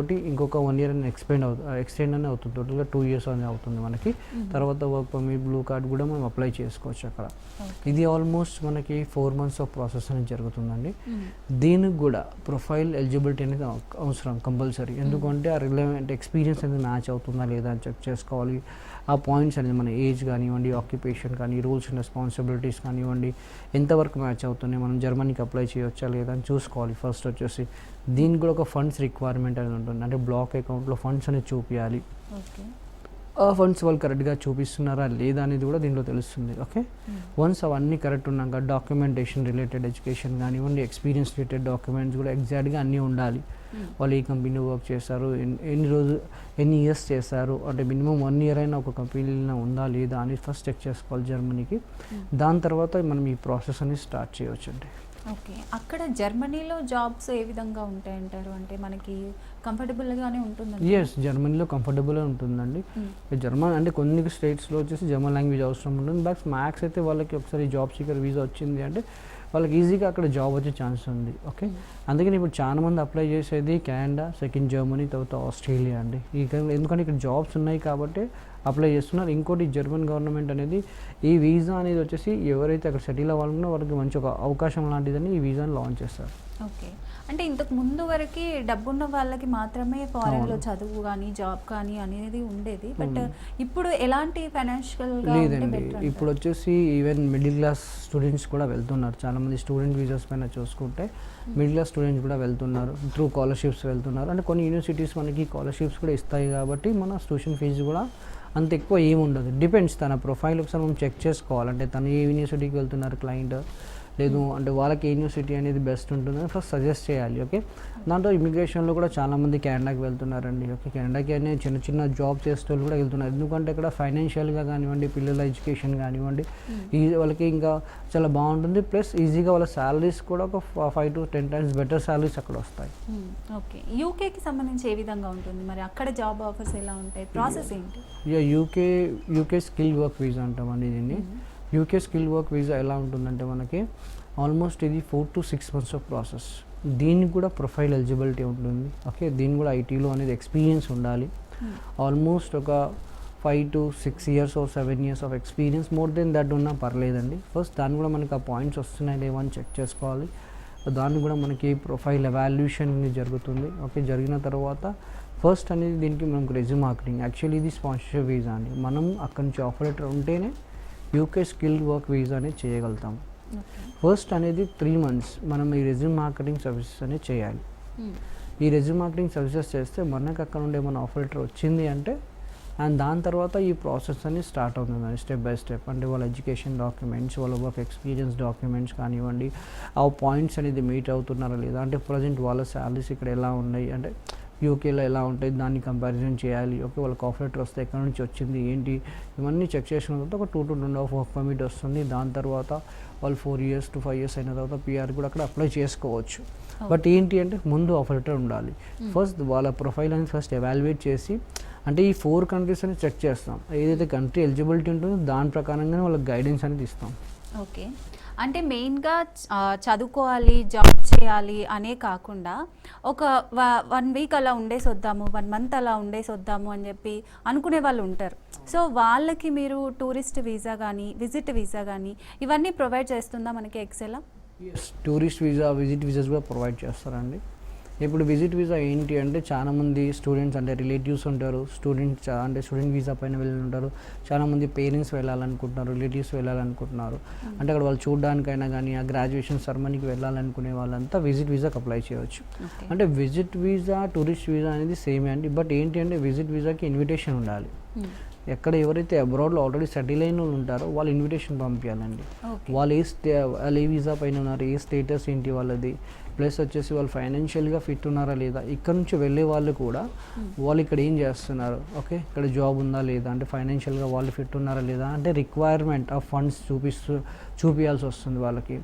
ఇంకొక 1 year అని ఎక్స్టెండ్ అని అవుతుంది. టోటల్గా 2 years అని అవుతుంది మనకి. తర్వాత వర్క్ పర్మిట్, బ్లూ కార్డ్ కూడా మనం అప్లై చేసుకోవచ్చు అక్కడ. ఇది ఆల్మోస్ట్ మనకి 4 months ఆఫ్ ప్రాసెస్ అనేది జరుగుతుందండి. దీనికి కూడా ప్రొఫైల్ ఎలిజిబిలిటీ అనేది అవసరం కంపల్సరీ. ఎందుకంటే ఆ రిలవెంట్ ఎక్స్పీరియన్స్ అనేది మ్యాచ్ అవుతుందా లేదా అని చెక్ చేసుకోవాలి. ఆ పాయింట్స్ అనేది మన ఏజ్ కానివ్వండి, ఆక్యుపేషన్ కానీ, రూల్స్ అండ్ రెస్పాన్సిబిలిటీస్ కానివ్వండి, ఎంతవరకు మ్యాచ్ అవుతున్నాయి, మనం జర్మనీకి అప్లై చేయొచ్చా లేదా అని చూసుకోవాలి. ఫస్ట్ వచ్చేసి దీనికి కూడా ఒక ఫండ్స్ రిక్వైర్మెంట్ అనేది ఉంటుంది. అంటే బ్లాక్ అకౌంట్లో ఫండ్స్ అనేది చూపించాలి. ఆ ఫండ్స్ వాళ్ళు కరెక్ట్గా చూపిస్తున్నారా లేదా అనేది కూడా దీంట్లో తెలుస్తుంది. ఓకే, వన్స్ అవన్నీ కరెక్ట్ ఉన్నాక డాక్యుమెంటేషన్ రిలేటెడ్, ఎడ్యుకేషన్ కానివ్వండి, ఎక్స్పీరియన్స్ రిలేటెడ్ డాక్యుమెంట్స్ కూడా ఎగ్జాక్ట్గా అన్నీ ఉండాలి. వాళ్ళు ఏ కంపెనీలో వర్క్ చేస్తారు, ఎన్ని ఇయర్స్ చేస్తారు, అంటే మినిమం 1 year అయినా ఒక కంపెనీలో ఉందా లేదా అని ఫస్ట్ చెక్ చేసుకోవాలి జర్మనీకి. దాని తర్వాత మనం ఈ ప్రాసెస్ అనేది స్టార్ట్ చేయవచ్చు అండి. ఓకే, అక్కడ జర్మనీలో జాబ్స్ ఏ విధంగా ఉంటాయంటారు? అంటే మనకి కంఫర్టబుల్గానే ఉంటుందండి? జర్మనీలో కంఫర్టబుల్గా ఉంటుందండి. జర్మన్ అంటే కొన్ని స్టేట్స్లో వచ్చేసి జర్మన్ లాంగ్వేజ్ అవసరం ఉంటుంది. బట్ మ్యాక్స్ అయితే వాళ్ళకి ఒకసారి జాబ్ సీకర్ వీసా వచ్చింది అంటే వాళ్ళకి ఈజీగా అక్కడ జాబ్ వచ్చే ఛాన్స్ ఉంది. ఓకే, అందుకని ఇప్పుడు చాలా మంది అప్లై చేసేది కెనడా, సెకండ్ జర్మనీ, తర్వాత ఆస్ట్రేలియా అండి. ఎందుకంటే ఇక్కడ జాబ్స్ ఉన్నాయి కాబట్టి అప్లై చేస్తున్నారు. ఇంకోటి జర్మన్ గవర్నమెంట్ అనేది ఈ వీసా అనేది వచ్చేసి ఎవరైతే అక్కడ సెటిల్ అవ్వాలన్నా వాళ్ళకి మంచి ఒక అవకాశం లాంటిదని ఈ వీసాని లాంచ్ చేస్తారు. ఓకే, అంటే ఇంతకు ముందు వరకు డబ్బున్న వాళ్ళకి మాత్రమే ఫారెన్లో చదువు కానీ జాబ్ కానీ అనేది ఉండేది. బట్ ఇప్పుడు ఎలాంటి ఫైనాన్షియల్గా లేదండి. ఇప్పుడు వచ్చేసి ఈవెన్ మిడిల్ క్లాస్ స్టూడెంట్స్ కూడా వెళ్తున్నారు. చాలామంది స్టూడెంట్ వీసాస్ పైన చూసుకుంటే మిడిల్ క్లాస్ స్టూడెంట్స్ కూడా వెళ్తున్నారు, త్రూ స్కాలర్షిప్స్ వెళ్తున్నారు. అంటే కొన్ని యూనివర్సిటీస్ మనకి స్కాలర్షిప్స్ కూడా ఇస్తాయి కాబట్టి మన ట్యూషన్ ఫీజు కూడా అంత ఎక్కువ ఏముండదు. డిపెండ్స్ తన ప్రొఫైల్ ఒకసారి మనం చెక్ చేసుకోవాలంటే తను ఏ యూనివర్సిటీకి వెళ్తున్నారు క్లయింట్, లేదు అంటే వాళ్ళకి ఏ యూనివర్సిటీ అనేది బెస్ట్ ఉంటుందని ఫస్ట్ సజెస్ట్ చేయాలి. ఓకే, దాంట్లో ఇమిగ్రేషన్లో కూడా చాలామంది కెనడాకి వెళ్తున్నారండి. ఓకే, కెనడాకి అనేది చిన్న చిన్న జాబ్ చేసే వాళ్ళు కూడా వెళ్తున్నారు. ఎందుకంటే ఇక్కడ ఫైనాన్షియల్గా కానివ్వండి, పిల్లల ఎడ్యుకేషన్ కానివ్వండి, వాళ్ళకి ఇంకా చాలా బాగుంటుంది. ప్లస్ ఈజీగా వాళ్ళ శాలరీస్ కూడా ఒక 5 to 10 times బెటర్ శాలరీస్ అక్కడ వస్తాయి. ఓకే, యూకేకి సంబంధించి ఏ విధంగా ఉంటుంది మరి? అక్కడ జాబ్ ఆఫర్స్ ఎలా ఉంటాయి, ప్రాసెస్ ఏంటి? యూకే స్కిల్ వర్క్ వీసా అంటామండి దీన్ని. యూకే స్కిల్ వర్క్ వీసా ఎలా ఉంటుందంటే మనకి ఆల్మోస్ట్ ఇది 4 to 6 months ఆఫ్ ప్రాసెస్. దీనికి కూడా ప్రొఫైల్ ఎలిజిబిలిటీ ఉంటుంది. ఓకే, దీనికి కూడా ఐటీలో అనేది ఎక్స్పీరియన్స్ ఉండాలి. ఆల్మోస్ట్ ఒక 5 to 6 years or 7 years of experience, more than that ఉన్నా పర్లేదండి. ఫస్ట్ దాన్ని కూడా మనకి ఆ పాయింట్స్ వస్తున్నాయి లేవో అని చెక్ చేసుకోవాలి. దాన్ని కూడా మనకి ప్రొఫైల్ ఎవాల్యుయేషన్ అనేది జరుగుతుంది. ఓకే, జరిగిన తర్వాత ఫస్ట్ అనేది దీనికి మనకు రెజ్యూమ్ మార్కెటింగ్. యాక్చువల్లీ ఇది స్పాన్సర్షిప్ వీసా అండి. మనం అక్కడి నుంచి ఆఫర్ లెటర్ ఉంటేనే యూకే స్కిల్ వర్క్ వీసా అనేది చేయగలుగుతాం. ఫస్ట్ అనేది 3 months మనం ఈ రెజ్యూమ్ మార్కెటింగ్ సర్వీసెస్ అనేది చేయాలి. ఈ రెజ్యూమ్ మార్కెటింగ్ సర్వీసెస్ చేస్తే మనకు అక్కడ నుండి ఏమైనా ఆఫర్ లెటర్ వచ్చింది అంటే, అండ్ దాని తర్వాత ఈ ప్రాసెస్ అనేది స్టార్ట్ అవుతుంది స్టెప్ బై స్టెప్. అంటే వాళ్ళ ఎడ్యుకేషన్ డాక్యుమెంట్స్, వాళ్ళ వర్క్ ఎక్స్పీరియన్స్ డాక్యుమెంట్స్ కానివ్వండి, ఆ పాయింట్స్ అనేది మీట్ అవుతున్నారా లేదా, అంటే ప్రజెంట్ వాళ్ళ శాలరీస్ ఇక్కడ ఎలా ఉన్నాయి, అంటే యూకేలో ఎలా ఉంటాయి దాన్ని కంపారిజన్ చేయాలి. ఓకే, వాళ్ళకి ఆఫర్ లెటర్ వస్తే ఎక్కడి నుంచి వచ్చింది ఏంటి, ఇవన్నీ చెక్ చేసిన తర్వాత ఒక 2 to 2.5 వర్క్ పర్మిట్ వస్తుంది. దాని తర్వాత వాళ్ళు 4 years to 5 years అయిన తర్వాత పిఆర్ కూడా అక్కడ అప్లై చేసుకోవచ్చు. బట్ ఏంటి అంటే ముందు ఆఫర్ లెటర్ ఉండాలి. ఫస్ట్ వాళ్ళ ప్రొఫైల్ అనేది ఫస్ట్ ఎవాల్యుయేట్ చేసి, అంటే ఈ 4 countries అని చెక్ చేస్తాం. ఏదైతే కంట్రీ ఎలిజిబిలిటీ ఉంటుందో దాని ప్రకారంగానే వాళ్ళకి గైడెన్స్ అనేది ఇస్తాం. ఓకే, అంటే మెయిన్గా చదువుకోవాలి, జాబ్ చేయాలి అనే కాకుండా ఒక 1 week అలా ఉండేసి వద్దాము, 1 month అలా ఉండేసి వద్దాము అని చెప్పి అనుకునే వాళ్ళు ఉంటారు. సో వాళ్ళకి మీరు టూరిస్ట్ వీసా కానీ, విజిట్ వీసా కానీ ఇవన్నీ ప్రొవైడ్ చేస్తుందా మనకి ఎక్సెలా? టూరిస్ట్ వీసా, విజిట్ వీసాస్ కూడా ప్రొవైడ్ చేస్తారండి. ఇప్పుడు విజిట్ వీసా ఏంటి అంటే చాలామంది స్టూడెంట్స్ అంటే రిలేటివ్స్ ఉంటారు, స్టూడెంట్ వీసా పైన వెళ్ళి ఉంటారు. చాలామంది పేరెంట్స్ వెళ్ళాలనుకుంటున్నారు, రిలేటివ్స్ వెళ్ళాలనుకుంటున్నారు. అంటే అక్కడ వాళ్ళు చూడడానికైనా కానీ ఆ గ్రాడ్యుయేషన్ సెరమనీకి వెళ్ళాలనుకునే వాళ్ళంతా విజిట్ వీసాకి అప్లై చేయవచ్చు. అంటే విజిట్ వీసా, టూరిస్ట్ వీసా అనేది సేమే అండి. బట్ ఏంటి అంటే విజిట్ వీసాకి ఇన్విటేషన్ ఉండాలి. ఎక్కడ ఎవరైతే అబ్రాడ్లో ఆల్రెడీ సెటిల్ అయిన వాళ్ళు ఉంటారో వాళ్ళు ఇన్విటేషన్ పంపించాలండి. వాళ్ళు ఏ వీసా పైన ఉన్నారు, ఏ స్టేటస్ ఏంటి వాళ్ళది, ప్లస్ వచ్చేసి వాళ్ళు ఫైనాన్షియల్గా ఫిట్ ఉన్నారా లేదా, ఇక్కడ నుంచి వెళ్ళే వాళ్ళు కూడా వాళ్ళు ఇక్కడ ఏం చేస్తున్నారు, ఓకే ఇక్కడ జాబ్ ఉందా లేదా, అంటే ఫైనాన్షియల్గా వాళ్ళు ఫిట్ ఉన్నారా లేదా, అంటే రిక్వైర్మెంట్ ఆఫ్ ఫండ్స్ చూపించాల్సి వస్తుంది వాళ్ళకి.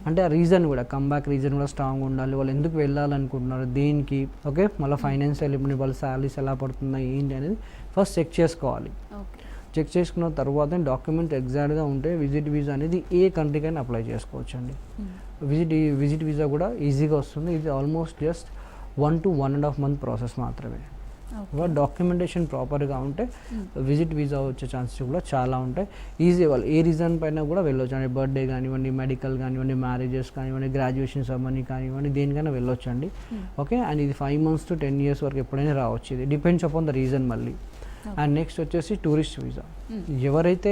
అంటే ఆ రీజన్ కూడా కమ్బ్యాక్ రీజన్ కూడా స్ట్రాంగ్ ఉండాలి. వాళ్ళు ఎందుకు వెళ్ళాలనుకుంటున్నారు, దేనికి, ఓకే మళ్ళీ ఫైనాన్షియల్ ఇప్పుడు వాళ్ళ శాలరీస్ ఎలా పడుతున్నాయి ఏంటి అనేది ఫస్ట్ చెక్ చేసుకోవాలి. చెక్ చేసుకున్న తర్వాత డాక్యుమెంట్ ఎగ్జాక్ట్గా ఉంటే విజిట్ వీసా అనేది ఏ కంట్రీకైనా అప్లై చేసుకోవచ్చు అండి. విజిట్ వీసా కూడా ఈజీగా వస్తుంది. ఇది almost just 1 to 1.5 month process మాత్రమే. డాక్యుమెంటేషన్ ప్రాపర్గా ఉంటే విజిట్ వీసా వచ్చే ఛాన్సెస్ కూడా చాలా ఉంటాయి. ఈజీ వాళ్ళు ఏ రీజన్ పైన కూడా వెళ్ళొచ్చు. అంటే బర్త్డే కానివ్వండి, మెడికల్ కానివ్వండి, మ్యారేజెస్ కానివ్వండి, గ్రాడ్యుయేషన్ సెరమనీ కానివ్వండి, దేనికైనా వెళ్ళొచ్చు అండి. ఓకే, అండ్ ఇది 5 months to 10 years వరకు ఎప్పుడైనా రావచ్చు. ఇది డిపెండ్స్ అపాన్ ద రీజన్ మళ్ళీ. అండ్ నెక్స్ట్ వచ్చేసి టూరిస్ట్ వీసా. ఎవరైతే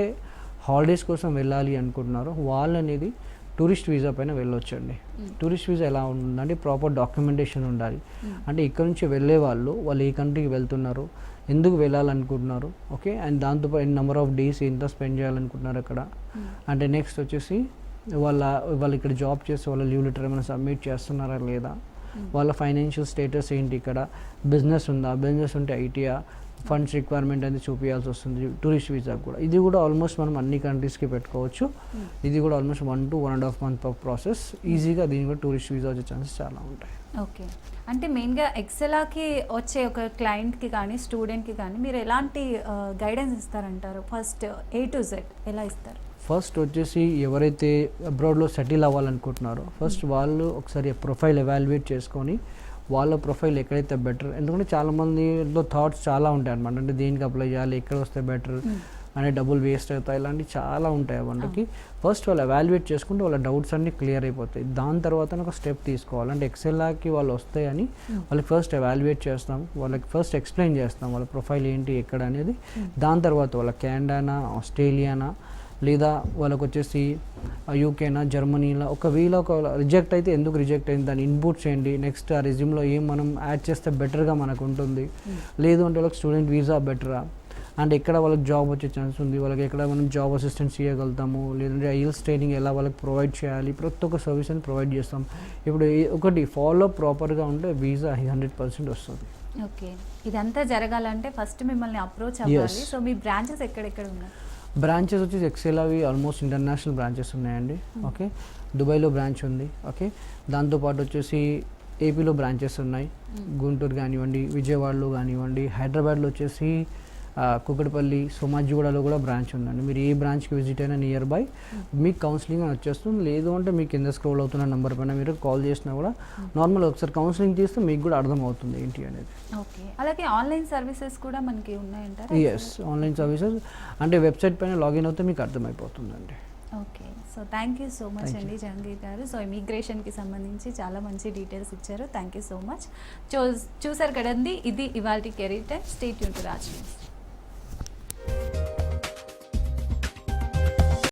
హాలిడేస్ కోసం వెళ్ళాలి అనుకుంటున్నారో వాళ్ళు అనేది టూరిస్ట్ వీసా పైన వెళ్ళొచ్చండి. టూరిస్ట్ వీసా ఎలా ఉంటుందంటే ప్రాపర్ డాక్యుమెంటేషన్ ఉండాలి. అంటే ఇక్కడ నుంచి వెళ్ళే వాళ్ళు ఏ కంట్రీకి వెళ్తున్నారు, ఎందుకు వెళ్ళాలనుకుంటున్నారు, ఓకే అండ్ దాంతోపాటు నెంబర్ ఆఫ్ డేస్ ఎంత స్పెండ్ చేయాలనుకుంటున్నారు అక్కడ. అంటే నెక్స్ట్ వచ్చేసి వాళ్ళు ఇక్కడ జాబ్ చేసి వాళ్ళ లీవ్ లెటర్ ఏమైనా సబ్మిట్ చేస్తున్నారా లేదా, వాళ్ళ ఫైనాన్షియల్ స్టేటస్ ఏంటి, ఇక్కడ బిజినెస్ ఉందా, బిజినెస్ ఉంటే ఐటీఆ, ఫండ్స్ రిక్వైర్మెంట్ అనేది చూపించాల్సి వస్తుంది టూరిస్ట్ వీసా కూడా. ఇది కూడా ఆల్మోస్ట్ మనం అన్ని కంట్రీస్కి పెట్టుకోవచ్చు. ఇది కూడా almost 1 to 1.5 month of process. ఈజీగా దీని కూడా టూరిస్ట్ వీసా వచ్చే ఛాన్సెస్ చాలా ఉంటాయి. ఓకే, అంటే మెయిన్గా ఎక్సెలాకి వచ్చే ఒక క్లయింట్కి కానీ స్టూడెంట్కి కానీ మీరు ఎలాంటి గైడెన్స్ ఇస్తారంటారు? ఫస్ట్ A to Z ఎలా ఇస్తారు? ఫస్ట్ వచ్చేసి ఎవరైతే అబ్రాడ్లో సెటిల్ అవ్వాలనుకుంటున్నారో ఫస్ట్ వాళ్ళు ఒకసారి ప్రొఫైల్ ఎవాల్యుయేట్ చేసుకొని వాళ్ళ ప్రొఫైల్ ఎక్కడైతే బెటర్, ఎందుకంటే చాలామందిలో థాట్స్ చాలా ఉంటాయి అనమాట. అంటే దేనికి అప్లై చేయాలి, ఎక్కడ వస్తే బెటర్, అంటే డబ్బులు వేస్ట్ అవుతాయి, ఇలాంటివి చాలా ఉంటాయి వాళ్ళకి. ఫస్ట్ వాళ్ళు ఎవాల్యుయేట్ చేసుకుంటే వాళ్ళ డౌట్స్ అన్నీ క్లియర్ అయిపోతాయి. దాని తర్వాత ఒక స్టెప్ తీసుకోవాలి. అంటే ఎక్సెల్కి వాళ్ళు వస్తాయని వాళ్ళకి ఫస్ట్ ఎవాల్యుయేట్ చేస్తాం, వాళ్ళకి ఫస్ట్ ఎక్స్ప్లెయిన్ చేస్తాం వాళ్ళ ప్రొఫైల్ ఏంటి ఎక్కడ అనేది. దాని తర్వాత వాళ్ళ కెనడానా, ఆస్ట్రేలియానా, లేదా వాళ్ళకు వచ్చేసి యూకేనా, జర్మనీలో ఒకవేళ రిజెక్ట్ అయితే ఎందుకు రిజెక్ట్ అయింది దాన్ని ఇన్పుట్ చేయండి. నెక్స్ట్ ఆ రెజ్యూమ్లో ఏం మనం యాడ్ చేస్తే బెటర్గా మనకు ఉంటుంది, లేదు అంటే వాళ్ళకి స్టూడెంట్ వీసా బెటరా, అండ్ ఎక్కడ వాళ్ళకి జాబ్ వచ్చే ఛాన్స్ ఉంది, వాళ్ళకి ఎక్కడ మనం జాబ్ అసిస్టెన్స్ చేయగలుగుతాము, లేదంటే ఐఎల్స్ ట్రైనింగ్ ఎలా వాళ్ళకి ప్రొవైడ్ చేయాలి, ప్రతి ఒక్క సర్వీస్ అని ప్రొవైడ్ చేస్తాం. ఇప్పుడు ఒకటి ఫాలో ప్రాపర్గా ఉంటే వీసా 100% వస్తుంది. ఓకే, ఇదంతా జరగాలంటే ఫస్ట్ మిమ్మల్ని అప్రోచ్ అవ్వాలి. సో మీ బ్రాంచెస్ ఎక్కడెక్కడ ఉన్నాయి? బ్రాంచెస్ వచ్చేసి ఎక్సెల్ అవి ఆల్మోస్ట్ ఇంటర్నేషనల్ బ్రాంచెస్ ఉన్నాయండి. ఓకే, దుబాయ్లో బ్రాంచ్ ఉంది. ఓకే, దాంతోపాటు వచ్చేసి ఏపీలో బ్రాంచెస్ ఉన్నాయి, గుంటూరు కానివ్వండి, విజయవాడలో కానివ్వండి, హైదరాబాద్లో వచ్చేసి కుకట్పల్లి, సోమాజిగూడలో కూడా బ్రాంచ్ ఉందండి. మీరు ఏ బ్రాంచ్కి విజిట్ అయినా నియర్ బై మీకు కౌన్సిలింగ్ అని వచ్చేస్తుంది. లేదు అంటే మీకు కింద స్క్రోల్ అవుతున్న నెంబర్ పైన మీరు కాల్ చేసినా కూడా నార్మల్ ఒకసారి కౌన్సిలింగ్ చేస్తే మీకు కూడా అర్థమవుతుంది ఏంటి అనేది. ఓకే, అలాగే ఆన్లైన్ సర్వీసెస్ కూడా మనకి ఉన్నాయంటారా? ఎస్, ఆన్లైన్ సర్వీసెస్ అంటే వెబ్సైట్ పైన లాగిన్ అవుతే మీకు అర్థమైపోతుందండి. Okay, so thank you so much అండి జహంగీర్ గారు. సో ఇమిగ్రేషన్కి సంబంధించి చాలా మంచి డీటెయిల్స్ ఇచ్చారు. Thank you so much. చూసారు కదండి, ఇది ఇవాల్టి career time. Stay tune to Raj news.